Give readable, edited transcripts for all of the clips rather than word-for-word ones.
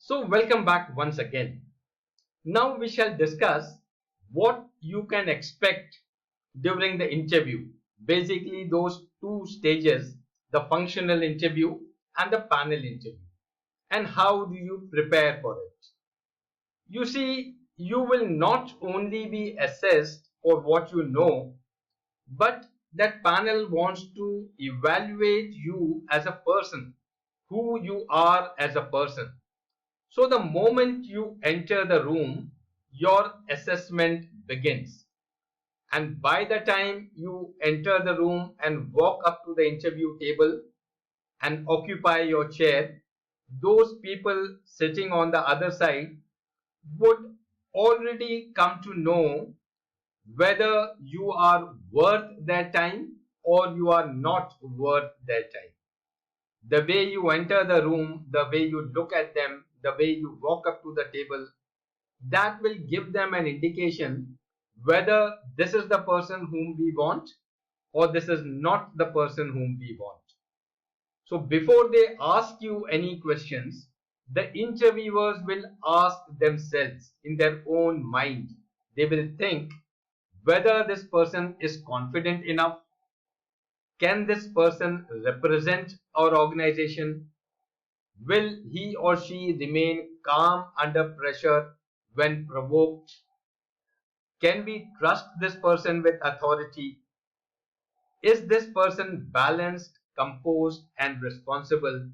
So welcome back once again. Now we shall discuss what you can expect during the interview. Basically those two stages, the functional interview and the panel interview. And how do you prepare for it? You see, you will not only be assessed for what you know, but that panel wants to evaluate you as a person, who you are as a person. So the moment you enter the room, your assessment begins. And by the time you enter the room and walk up to the interview table and occupy your chair, those people sitting on the other side would already come to know whether you are worth their time or you are not worth their time. The way you enter the room, the way you look at them, the way you walk up to the table, that will give them an indication whether this is the person whom we want or this is not the person whom we want. So before they ask you any questions, the interviewers will ask themselves in their own mind. They will think whether this person is confident enough. Can this person represent our organization? Will he or she remain calm under pressure when provoked? Can we trust this person with authority? Is this person balanced, composed, and responsible?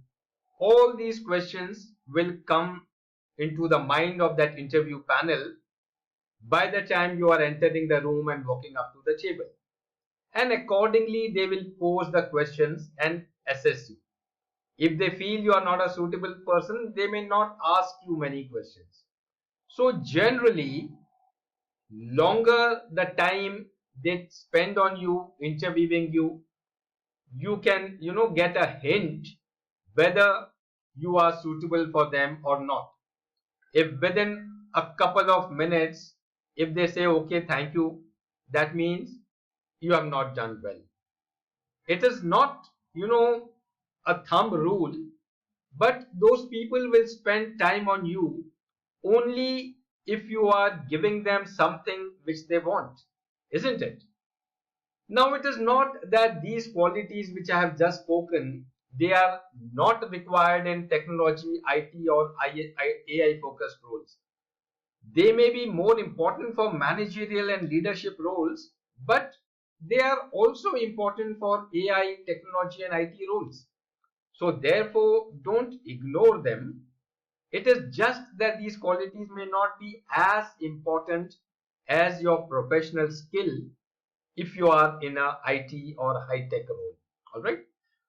All these questions will come into the mind of that interview panel by the time you are entering the room and walking up to the table. And accordingly, they will pose the questions and assess you. If they feel you are not a suitable person, they may not ask you many questions. So generally, longer the time they spend on you interviewing you, you can get a hint whether you are suitable for them or not. If within a couple of minutes, if they say okay, thank you, that means you have not done well. It is not a thumb rule, but those people will spend time on you only if you are giving them something which they want, isn't it? Now it is not that these qualities which I have just spoken, they are not required in technology, IT or AI focused roles. They may be more important for managerial and leadership roles, but they are also important for AI, technology and IT roles. So therefore, don't ignore them. It is just that these qualities may not be as important as your professional skill if you are in a IT or high tech role. All right.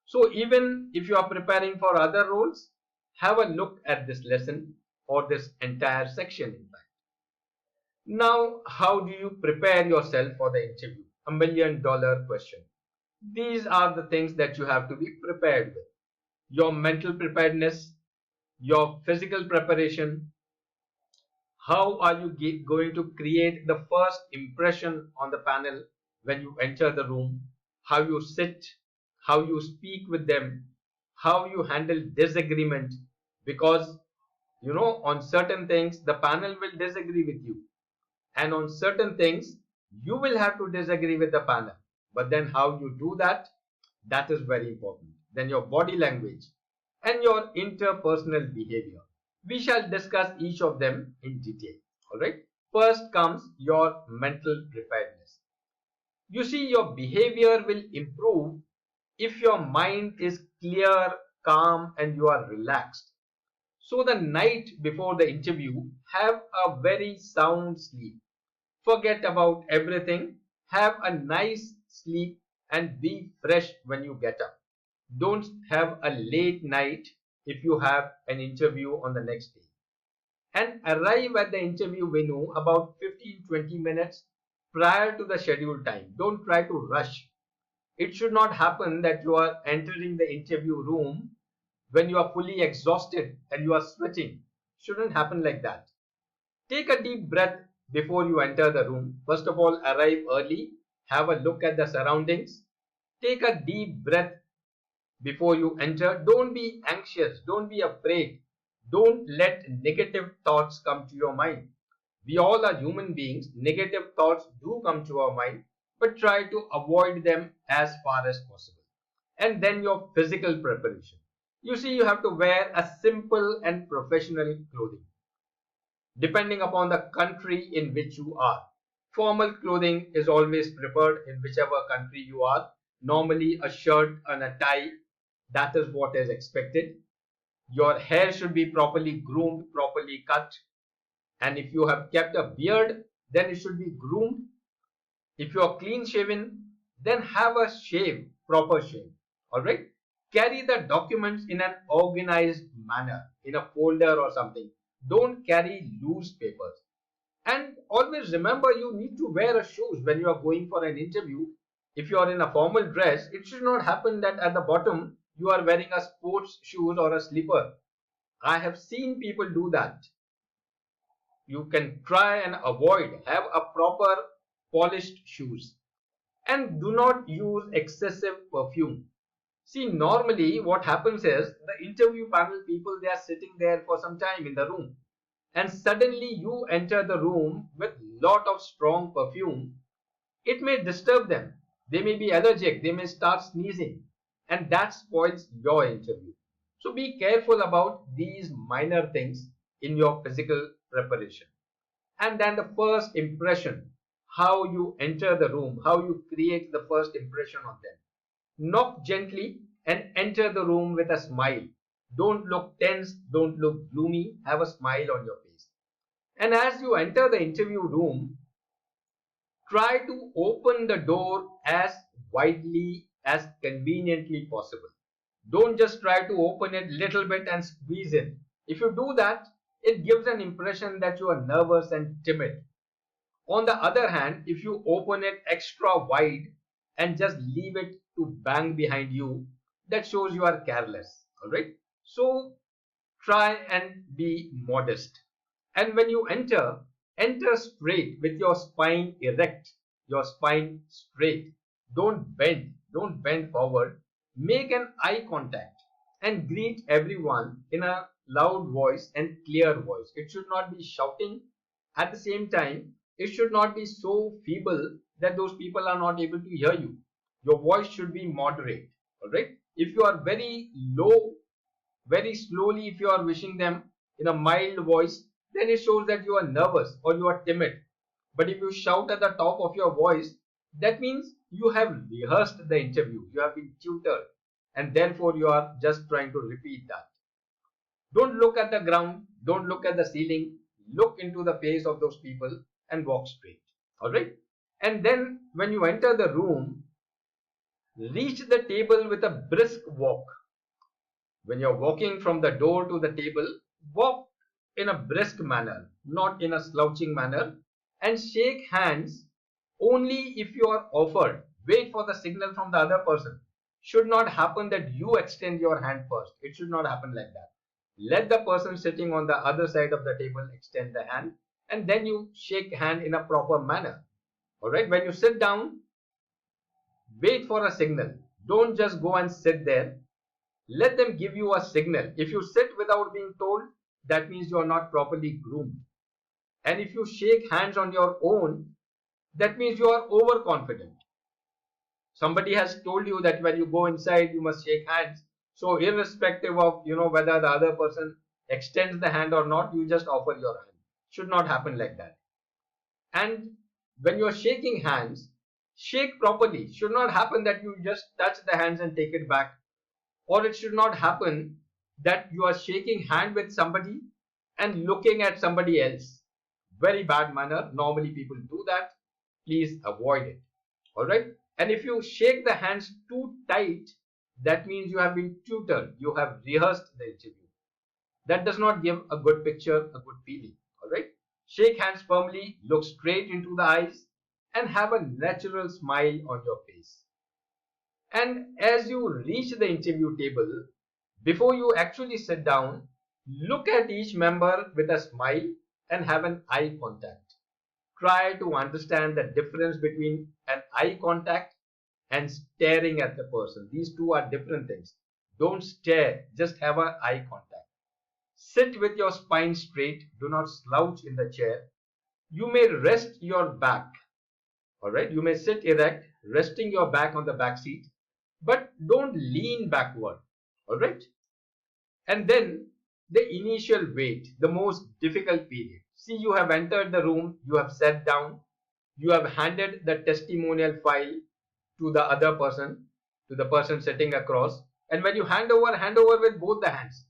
So even if you are preparing for other roles, have a look at this lesson or this entire section in fact. Now, how do you prepare yourself for the interview? $1 million question. These are the things that you have to be prepared with. Your mental preparedness, your physical preparation, how are you going to create the first impression on the panel when you enter the room, how you sit, how you speak with them, how you handle disagreement, because on certain things the panel will disagree with you, and on certain things you will have to disagree with the panel. But then how you do that, that is very important. Then your body language and your interpersonal behavior, we shall discuss each of them in detail. All right, first comes your mental preparedness. You see, your behavior will improve if your mind is clear, calm and you are relaxed. So the night before the interview, have a very sound sleep. Forget about everything. Have a nice sleep and be fresh when you get up. Don't have a late night if you have an interview on the next day. And arrive at the interview venue about 15-20 minutes prior to the scheduled time. Don't try to rush. It should not happen that you are entering the interview room when you are fully exhausted and you are sweating. Shouldn't happen like that. Take a deep breath before you enter the room. First of all, arrive early. Have a look at the surroundings. Take a deep breath before you enter. Don't be anxious. Don't be afraid. Don't let negative thoughts come to your mind. We all are human beings. Negative thoughts do come to our mind, but try to avoid them as far as possible. And then your physical preparation. You see, you have to wear a simple and professional clothing, depending upon the country in which you are. Formal clothing is always preferred in whichever country you are. Normally, a shirt and a tie, that is what is expected. Your hair should be properly groomed, properly cut. And if you have kept a beard, then it should be groomed. If you are clean shaven, then have a shave, proper shave. Alright? Carry the documents in an organized manner, in a folder or something. Don't carry loose papers. And always remember, you need to wear a shoes when you are going for an interview. If you are in a formal dress, it should not happen that at the bottom you are wearing a sports shoes or a slipper. I have seen people do that. You can try and avoid. Have a proper polished shoes. And do not use excessive perfume. See, normally what happens is the interview panel people, they are sitting there for some time in the room, and suddenly you enter the room with lot of strong perfume. It may disturb them. They may be allergic. They may start sneezing, and that spoils your interview. So be careful about these minor things in your physical preparation. And then the first impression, how you enter the room, how you create the first impression on them. Knock gently and enter the room with a smile. Don't look tense, don't look gloomy, have a smile on your face. And as you enter the interview room, try to open the door as widely as conveniently possible. Don't just try to open it little bit and squeeze in. If you do that, it gives an impression that you are nervous and timid. On the other hand, if you open it extra wide and just leave it to bang behind you, that shows you are careless. Alright? So try and be modest. And when you enter, enter straight with your spine erect, your spine straight. Don't bend forward. Make an eye contact and greet everyone in a loud voice and clear voice. It should not be shouting. At the same time, it should not be so feeble that those people are not able to hear you. Your voice should be moderate. Alright? If you are very low, very slowly, if you are wishing them in a mild voice, then it shows that you are nervous or you are timid. But if you shout at the top of your voice, that means you have rehearsed the interview, you have been tutored, and therefore you are just trying to repeat that. Don't look at the ground, don't look at the ceiling, look into the face of those people and walk straight. Alright? And then when you enter the room, reach the table with a brisk walk. When you're walking from the door to the table, walk in a brisk manner, not in a slouching manner, and shake hands only if you are offered. Wait for the signal from the other person. Should not happen that you extend your hand first. It should not happen like that. Let the person sitting on the other side of the table extend the hand, and then you shake hand in a proper manner. Alright, when you sit down, wait for a signal. Don't just go and sit there. Let them give you a signal. If you sit without being told, that means you are not properly groomed. And if you shake hands on your own, that means you are overconfident. Somebody has told you that when you go inside, you must shake hands. So irrespective of, whether the other person extends the hand or not, you just offer your hand. Should not happen like that. And when you are shaking hands, shake properly. Should not happen that you just touch the hands and take it back. Or it should not happen that you are shaking hand with somebody and looking at somebody else. Very bad manner. Normally people do that. Please avoid it. Alright? And if you shake the hands too tight, that means you have been tutored. You have rehearsed the interview. That does not give a good picture, a good feeling. Alright? Shake hands firmly, look straight into the eyes, and have a natural smile on your face. And as you reach the interview table, before you actually sit down, look at each member with a smile and have an eye contact. Try to understand the difference between an eye contact and staring at the person. These two are different things. Don't stare, just have an eye contact. Sit with your spine straight. Do not slouch in the chair. You may rest your back. Alright, you may sit erect, resting your back on the back seat, but don't lean backward. Alright, and then the initial wait, the most difficult period. See, you have entered the room, you have sat down, you have handed the testimonial file to the other person, to the person sitting across, and when you hand over with both the hands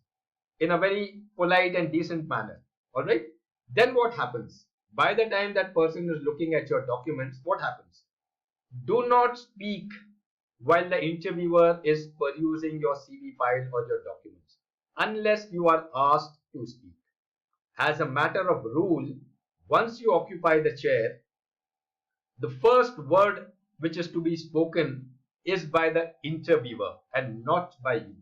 in a very polite and decent manner. All right, then what happens? By the time that person is looking at your documents, what happens? Do not speak while the interviewer is perusing your CV file or your documents unless you are asked to speak. As a matter of rule, once you occupy the chair, the first word which is to be spoken is by the interviewer and not by you.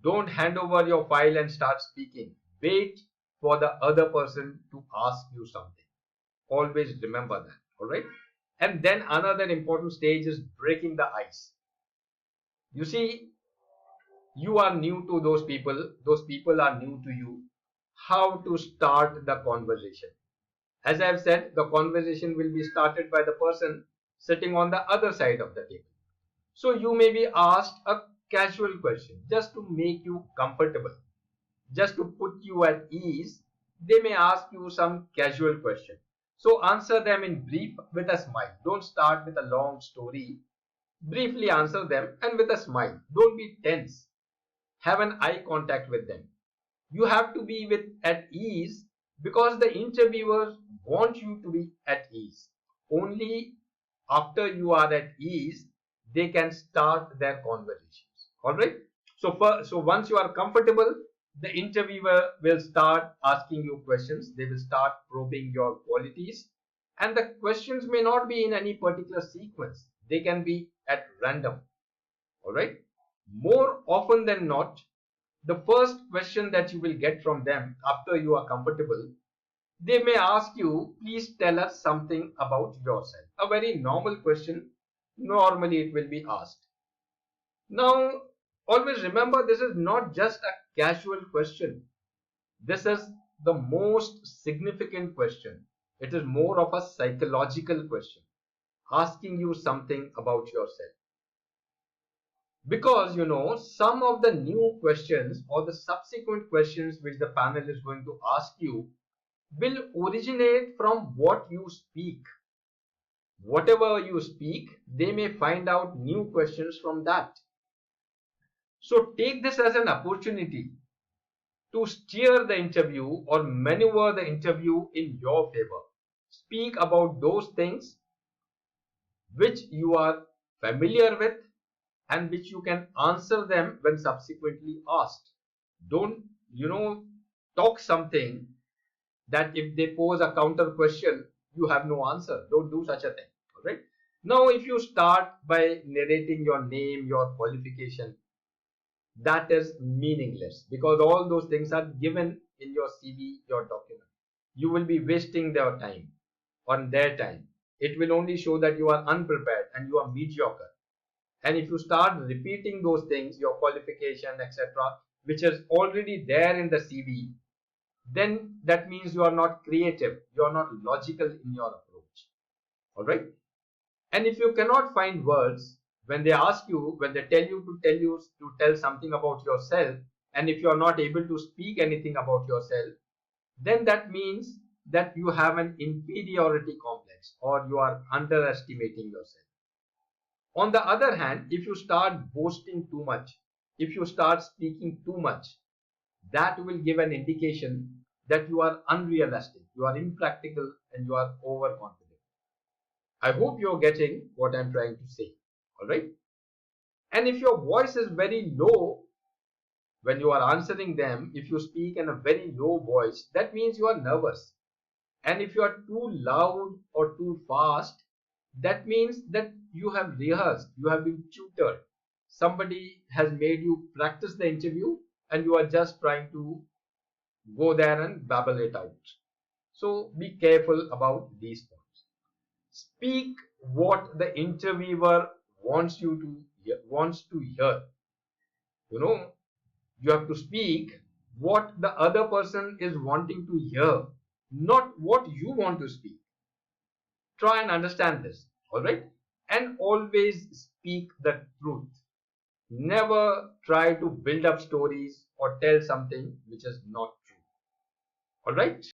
Don't hand over your file and start speaking. Wait for the other person to ask you something. Always remember that. All right. And then another important stage is breaking the ice. You see, you are new to those people are new to you. How to start the conversation? As I have said, the conversation will be started by the person sitting on the other side of the table. So you may be asked a casual question just to make you comfortable, just to put you at ease. They may ask you some casual question. So answer them in brief with a smile. Don't start with a long story. Briefly answer them and with a smile. Don't be tense. Have an eye contact with them. You have to be at ease because the interviewers want you to be at ease. Only after you are at ease, they can start their conversations. All right. So once you are comfortable, the interviewer will start asking you questions. They will start probing your qualities, and the questions may not be in any particular sequence. They can be at random. All right. More often than not, the first question that you will get from them after you are comfortable, they may ask you, please tell us something about yourself. A very normal question. Normally it will be asked. Now, always remember, this is not just a casual question. This is the most significant question. It is more of a psychological question, asking you something about yourself. Because some of the new questions or the subsequent questions which the panel is going to ask you will originate from what you speak. Whatever you speak, they may find out new questions from that. So take this as an opportunity to steer the interview or maneuver the interview in your favor. Speak about those things which you are familiar with and which you can answer them when subsequently asked. Don't, talk something that if they pose a counter question, you have no answer. Don't do such a thing. All right. Now, if you start by narrating your name, your qualification, that is meaningless because all those things are given in your CV, your document. You will be wasting their time on their time. It will only show that you are unprepared and you are mediocre. And if you start repeating those things, your qualification, etc., which is already there in the CV, then that means you are not creative, you are not logical in your approach. All right. And if you cannot find words when they ask you, when they tell you to tell something about yourself, and if you are not able to speak anything about yourself, then that means that you have an inferiority complex or you are underestimating yourself. On the other hand, if you start boasting too much, if you start speaking too much, that will give an indication that you are unrealistic, you are impractical, and you are overconfident. I hope you're getting what I'm trying to say. All right. And if your voice is very low when you are answering them, if you speak in a very low voice, that means you are nervous. And if you are too loud or too fast, that means that you have rehearsed, you have been tutored. Somebody has made you practice the interview and you are just trying to go there and babble it out. So be careful about these points. Speak what the interviewer wants to hear. You have to speak what the other person is wanting to hear, not what you want to speak. Try and understand this, all right? And always speak the truth. Never try to build up stories or tell something which is not true. All right?